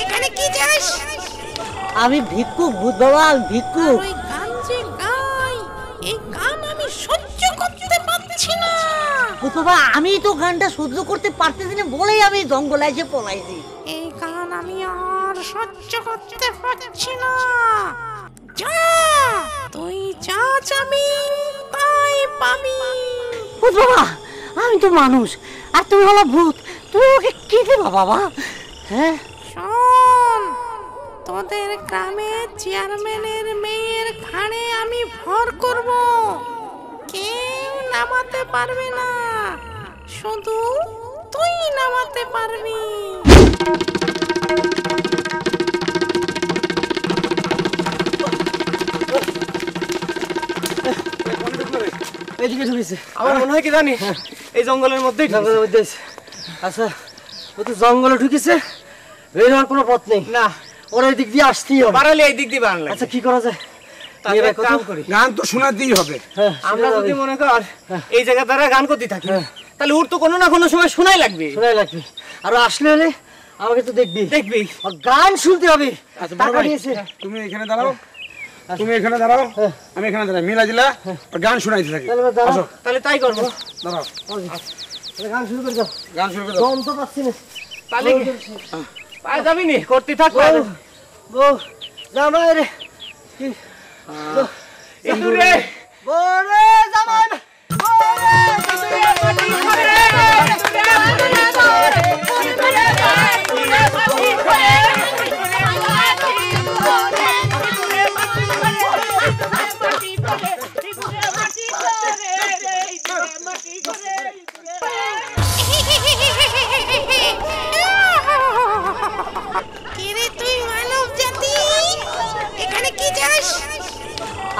এখানে কি চাস? আমি ভিক্ষুক ভূত বাবা, আমি ভিক্ষুক। ওই গান যে গাই, এই গান আমি সহ্য করতে পারছি না। ভূত বাবা আমি তো গানটা সহ্য করতে পারতেছি না বলেই আমি জঙ্গলে এসে পলাইছি। এই গান আমি আর সহ্য করতে পারছি না। যা, তুই যা চাবি তাই পাবি। ভূত বাবা আমি তো মানুষ আর তুমি হলো ভূত, তুমি ওকে কি দেবা বাবা? হ্যাঁ শোন, তোদের গ্রামে চেয়ারম্যানের মেয়ের ঘাড়ে আমি ভর করব। কেউ নামাতে পারবে না, শুধু তুই নামাতে পারবি। এদিকে ঢুকেছে। আমার মনে হয় কি জানি এই জঙ্গলের মধ্যেই জঙ্গলের মধ্যে আছে। আচ্ছা ও তো জঙ্গলে ঢুকেছে, বের হওয়ার কোনো পথ নেই। না, ওরা এই দিক দিয়ে আসতেই হবে। বাড়ালে এই দিক দিয়ে বাড়লে। আচ্ছা কি করা যায়? তাহলে এক কাম করি, গান তো শোনাতেই হবে। হ্যাঁ, আমরা যদি মনে কর এই জায়গা দ্বারা গান করতে থাকি, তাহলে ওর তো কোনো না কোনো সময় শোনাই লাগবে। শোনাই লাগবে। আর আসলে হলে আমাকে তো দেখবি দেখবি আর গান শুনতে হবে। আচ্ছা বড় টাকা ভাই, নিয়েছে। তুমি এখানে দাঁড়াও, তুমি এখানে দাঁড়াও, আমি এখানে দাঁড়াই, মিলা দিলা আর গান শোনাইতে থাকি। তাহলে দাঁড়াও। আসো, তাহলে তাই করবো। দাঁড়াও, তাহলে গান শুরু করে দাও। গান শুরু করে দাও। দম তো পাচ্ছি না। তাহলে পায়ে যাবি নি, করতে থাক। বউ জামাই রে, ইন্দু রে, বউ রে জামাই না, বউ রে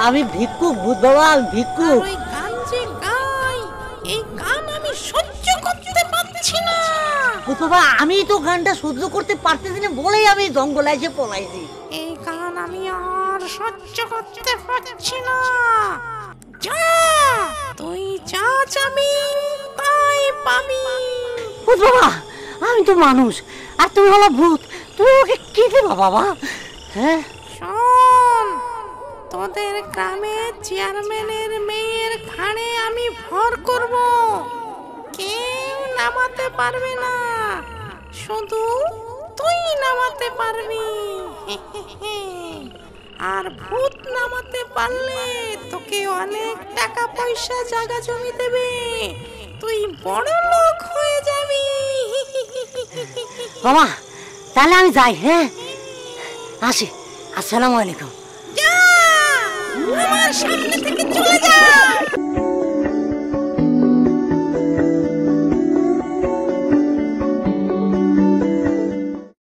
আমি ভিক্ষুক ভূত বাবা, আমি ভিক্ষুক। ওই গান যে গাই, এই গান আমি সহ্য করতে পারছি না। ভূত বাবা আমি তো গানটা সহ্য করতে পারতেছি না বলেই আমি জঙ্গলে এসে পলাইছি। এই গান আমি আর সহ্য করতে পারছি না। যা, তুই যা চাবি তাই পাবি। ভূত বাবা আমি তো মানুষ আর তুমি হলো ভূত, তুমি ওকে কি দেবা বাবা? হ্যাঁ শোন, তোদের গ্রামে চেয়ারম্যানের মেয়ের ঘাড়ে আমি ভর করব। কেউ নামাতে পারবে না, শুধু তুই নামাতে পারবি। আর ভূত নামাতে পারলে তোকে অনেক টাকা পয়সা জায়গা জমি দেবে, তুই বড় লোক হয়ে যাবি। বাবা তাহলে আমি যাই। হ্যাঁ আসি, আসসালামু আলাইকুম। যা, আমার সামনে থেকে চলে যা।